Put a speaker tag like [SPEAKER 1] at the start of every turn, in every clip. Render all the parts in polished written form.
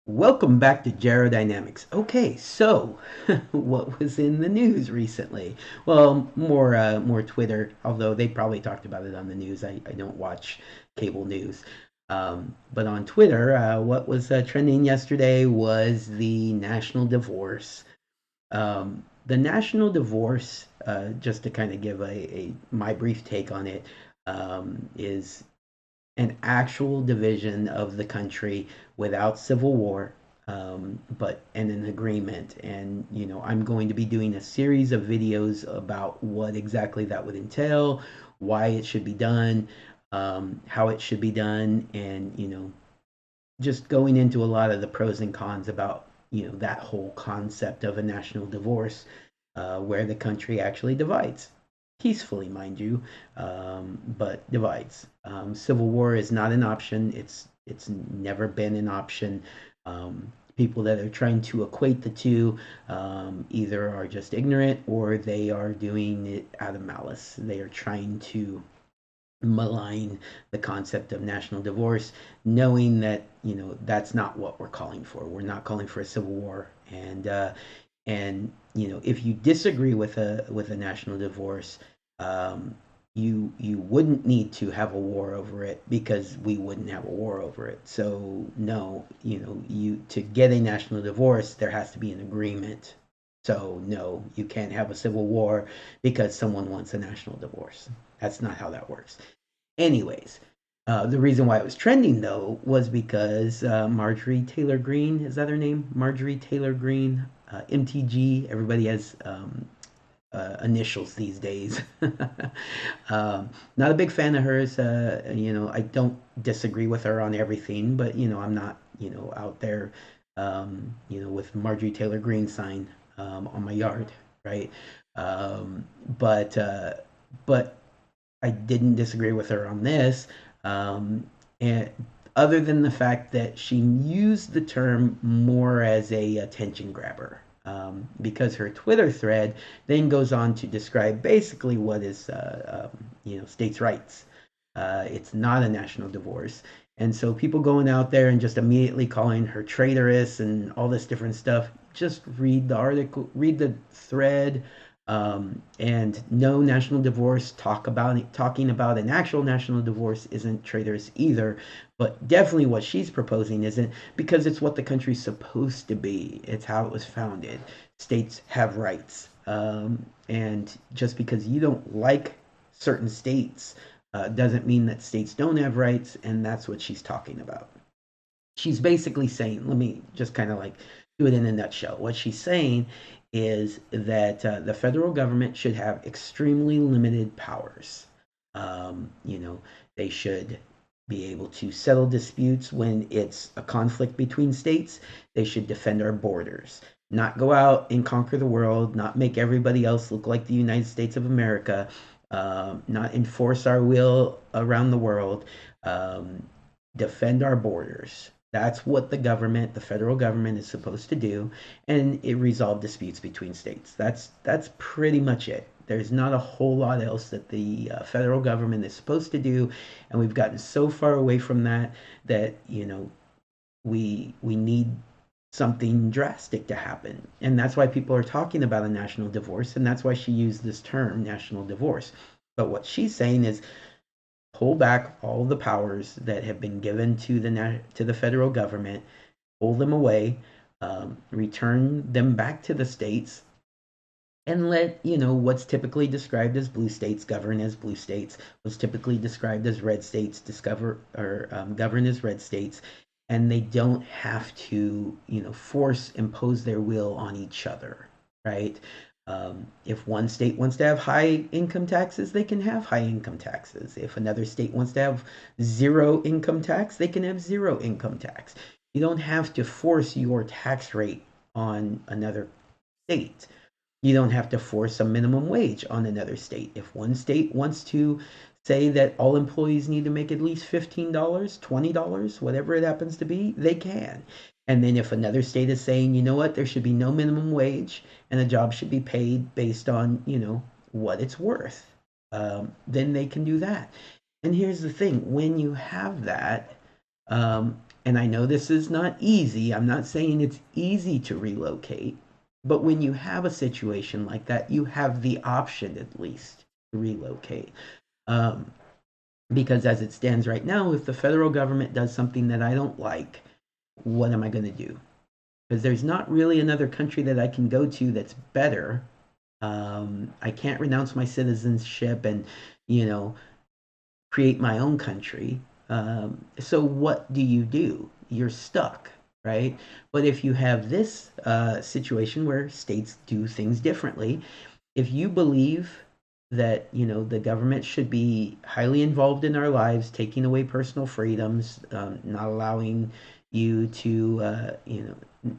[SPEAKER 1] Welcome back to Dynamics. Okay, so what was in the news recently? Well, more Twitter, although they probably talked about it on the news. I don't watch cable news. But on Twitter, what was trending yesterday was the national divorce. The national divorce, just to kind of give a my brief take on it, is an actual division of the country without civil war, but and an agreement. And I'm going to be doing a series of videos about what exactly that would entail, why it should be done, how it should be done, and just going into a lot of the pros and cons about that whole concept of a national divorce, where the country actually divides peacefully, mind you, but divides. Civil war is not an option. It's never been an option. People that are trying to equate the two either are just ignorant or they are doing it out of malice. They are trying to malign the concept of national divorce, knowing that that's not what we're calling for. We're not calling for a civil war, and if you disagree with a national divorce, um, you wouldn't need to have a war over it because we wouldn't have a war over it. So no, you to get a national divorce, there has to be an agreement. So no, you can't have a civil war because someone wants a national divorce. That's not how that works. Anyways, the reason why it was trending though was because Marjorie Taylor Greene, is that her name? Marjorie Taylor Greene, MTG. Everybody has initials these days. Not a big fan of hers. I don't disagree with her on everything, but I'm not out there with Marjorie Taylor Greene sign on my yard, right? Um, but uh, but I didn't disagree with her on this, and other than the fact that she used the term more as a attention grabber, because her Twitter thread then goes on to describe basically what is states' rights. It's not a national divorce. And so people going out there and just immediately calling her traitorous and all this different stuff, just read the article, read the thread, and no, national divorce talking about an actual national divorce isn't traitorous either, but definitely what she's proposing isn't, because it's what the country's supposed to be. It's how it was founded. States have rights, and just because you don't like certain states doesn't mean that states don't have rights, and that's what she's talking about. She's basically saying, let me just kind of like do it in a nutshell. What she's saying is that the federal government should have extremely limited powers. They should be able to settle disputes when it's a conflict between states. They should defend our borders, not go out and conquer the world, not make everybody else look like the United States of America, not enforce our will around the world, um, defend our borders. That's what the federal government, is supposed to do, and it resolve disputes between states. That's pretty much it. There's not a whole lot else that the federal government is supposed to do, and we've gotten so far away from that that we need something drastic to happen, and that's why people are talking about a national divorce, and that's why she used this term, national divorce. But what she's saying is pull back all the powers that have been given to the federal government, pull them away, return them back to the states, and let what's typically described as blue states govern as blue states, what's typically described as red states discover or govern as red states, and they don't have to force impose their will on each other, right? If one state wants to have high income taxes, they can have high income taxes. If another state wants to have zero income tax, they can have zero income tax. You don't have to force your tax rate on another state. You don't have to force a minimum wage on another state. If one state wants to say that all employees need to make at least $15, $20, whatever it happens to be, they can. And then if another state is saying, you know what, there should be no minimum wage and a job should be paid based on, what it's worth, then they can do that. And here's the thing, when you have that, And I know this is not easy. I'm not saying it's easy to relocate, but when you have a situation like that, you have the option at least to relocate. Um, because as it stands right now, if the federal government does something that I don't like, what am I going to do? Because there's not really another country that I can go to that's better. I can't renounce my citizenship and, you know, create my own country. So what do you do? You're stuck, right? But if you have this situation where states do things differently, if you believe that the government should be highly involved in our lives, taking away personal freedoms, not allowing you to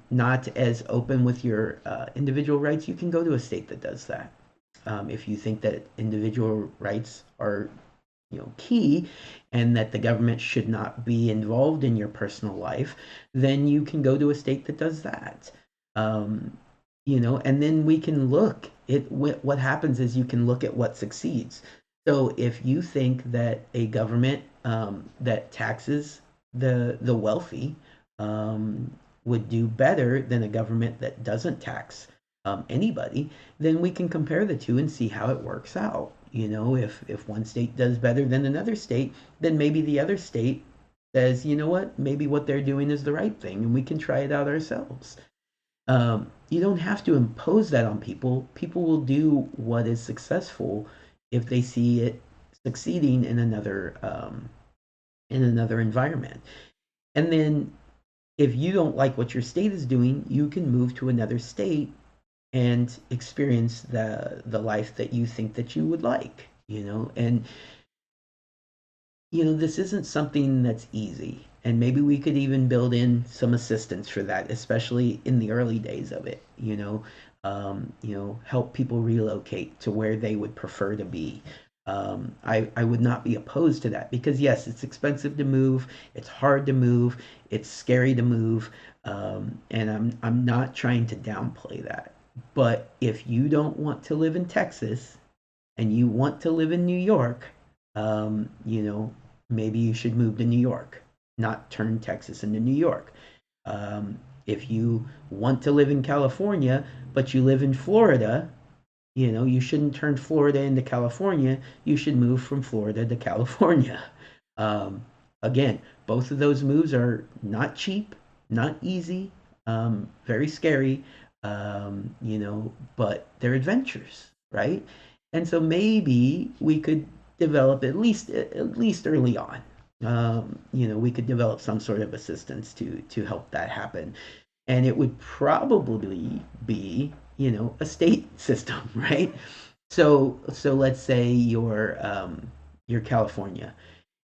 [SPEAKER 1] not as open with your individual rights, you can go to a state that does that. If you think that individual rights are key and that the government should not be involved in your personal life, then you can go to a state that does that. Um, and then we can look it what happens is you can look at what succeeds. So if you think that a government that taxes the wealthy um, would do better than a government that doesn't tax anybody, then we can compare the two and see how it works out. If one state does better than another state, then maybe the other state says, you know what, maybe what they're doing is the right thing, and we can try it out ourselves. You don't have to impose that on people. People will do what is successful if they see it succeeding in another environment. And then if you don't like what your state is doing, you can move to another state and experience the life that you think that you would like. And this isn't something that's easy. And maybe we could even build in some assistance for that, especially in the early days of it, help people relocate to where they would prefer to be. I would not be opposed to that because, yes, it's expensive to move, it's hard to move, it's scary to move, and I'm not trying to downplay that. But if you don't want to live in Texas and you want to live in New York, maybe you should move to New York, not turn Texas into New York. If you want to live in California, but you live in Florida, you shouldn't turn Florida into California. You should move from Florida to California. Um, Again, both of those moves are not cheap, not easy, very scary, but they're adventures, right? And so maybe we could develop at least early on. We could develop some sort of assistance to help that happen, and it would probably be a state system, right? So let's say you're California,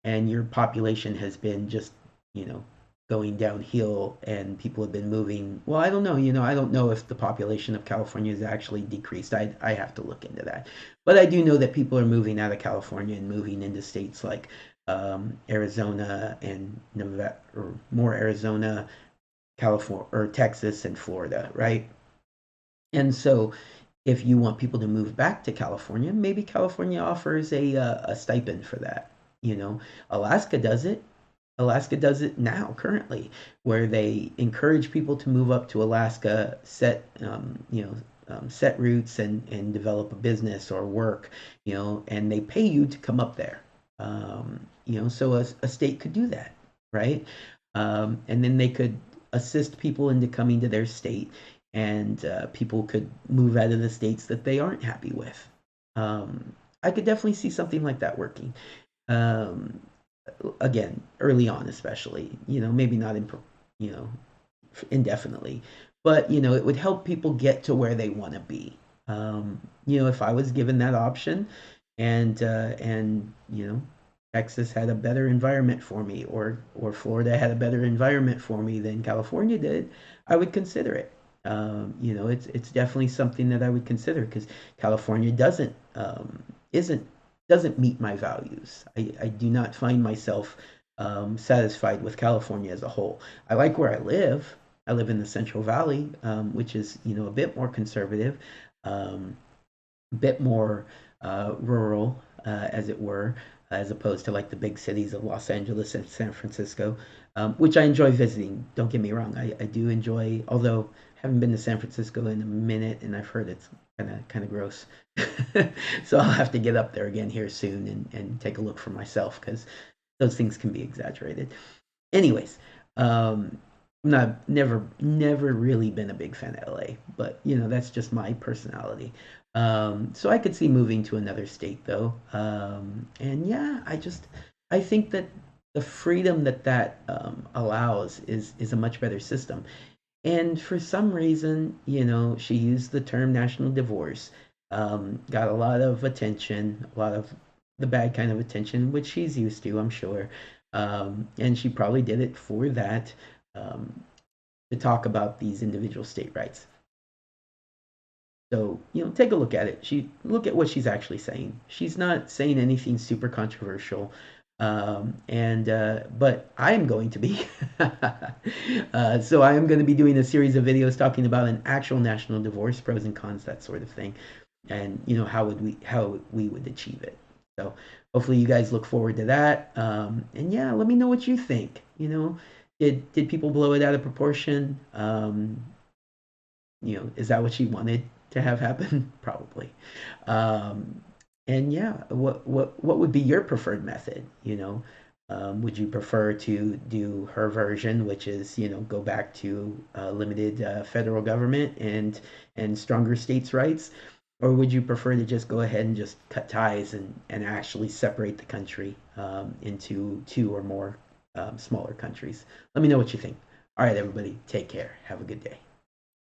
[SPEAKER 1] and your population has been just you know going downhill, and people have been moving. Well, I don't know. I don't know if the population of California has actually decreased. I have to look into that, but I do know that people are moving out of California and moving into states like Arizona and Nevada, or more Arizona, California, or Texas and Florida, right? And so, if you want people to move back to California, maybe California offers a stipend for that. Alaska does it. Alaska does it now, currently, where they encourage people to move up to Alaska, set roots and develop a business or work, and they pay you to come up there. So a state could do that, right? And then they could assist people into coming to their state, and people could move out of the states that they aren't happy with. I could definitely see something like that working. Um, Again, early on, especially, maybe not you know, indefinitely, but it would help people get to where they want to be. If I was given that option, and Texas had a better environment for me, or Florida had a better environment for me than California did, I would consider it. It's definitely something that I would consider because California isn't doesn't meet my values. I do not find myself satisfied with California as a whole. I like where I live. I live in the Central Valley, which is a bit more conservative, um, a bit more rural, as it were, as opposed to like the big cities of Los Angeles and San Francisco. which I enjoy visiting. Don't get me wrong, I do enjoy, although I haven't been to San Francisco in a minute, and I've heard it's kind of gross. So I'll have to get up there again here soon and take a look for myself because those things can be exaggerated. Anyways, I'm not never really been a big fan of LA, but that's just my personality. So I could see moving to another state though. And yeah, I think that the freedom that allows is a much better system. And for some reason, she used the term national divorce, got a lot of attention, a lot of the bad kind of attention, which she's used to, I'm sure. And she probably did it for that, um, to talk about these individual state rights. So, take a look at it. Look at what she's actually saying. She's not saying anything super controversial. And but I am going to be. So I am going to be doing a series of videos talking about an actual national divorce, pros and cons, that sort of thing, and how we would achieve it. So hopefully you guys look forward to that. And yeah, let me know what you think. Did people blow it out of proportion? Is that what she wanted to have happen? Probably. Um, and yeah, what would be your preferred method? Would you prefer to do her version, which is go back to limited federal government and stronger states' rights, or would you prefer to just go ahead and just cut ties and actually separate the country into two or more smaller countries? Let me know what you think. All right, everybody, take care. Have a good day.